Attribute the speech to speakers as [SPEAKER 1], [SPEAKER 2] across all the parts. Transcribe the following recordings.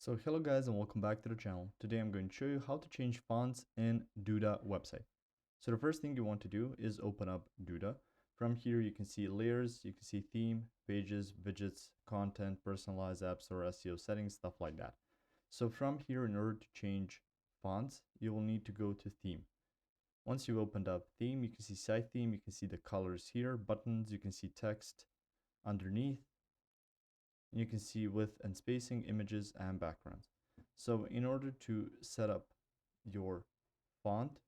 [SPEAKER 1] So hello guys and welcome back to the channel. Today I'm going to show you how to change fonts in Duda website. So the first thing you want to do is open up Duda. From here you can see layers, you can see theme, pages, widgets, content, personalized apps or SEO settings, stuff like that. So from here, in order to change fonts, you will need to go to theme. Once you've opened up theme, you can see site theme, you can see the colors here, buttons, you can see text underneath, you can see width and spacing, images, and backgrounds. So in order to set up your font,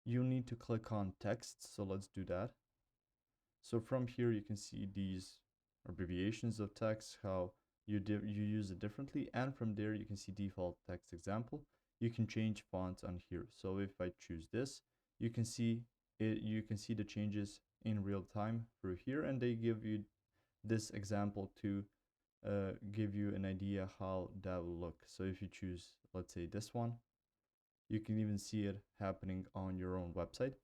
[SPEAKER 1] you need to click on text. So let's do that. So from here, you can see these abbreviations of text, how you use it differently. And from there, you can see default text example. You can change fonts on here. So if I choose this, you can see it, you can see the changes in real time through here, and they give you this example to give you an idea how that will look. So if you choose, let's say this one, you can even see it happening on your own website.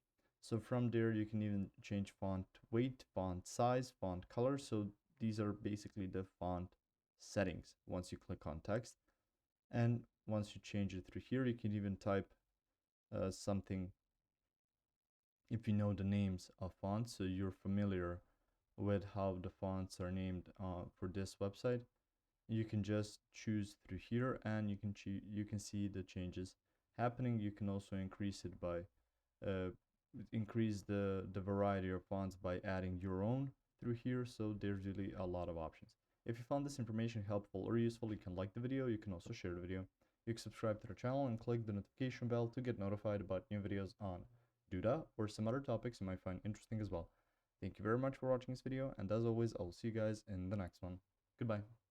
[SPEAKER 1] So from there, you can even change font weight, font size, font color. So these are basically the font settings once you click on text. And once you change it through here, you can even type something if you know the names of fonts, so you're familiar with how the fonts are named for this website. You can just choose through here and you can see the changes happening. You can also increase it by increase the variety of fonts by adding your own through here. So there's really a lot of options. If you found this information helpful or useful, you can like the video. You can also share the video. You can subscribe to the channel and click the notification bell to get notified about new videos on Duda or some other topics you might find interesting as well. Thank you very much for watching this video, and as always, I will see you guys in the next one. Goodbye.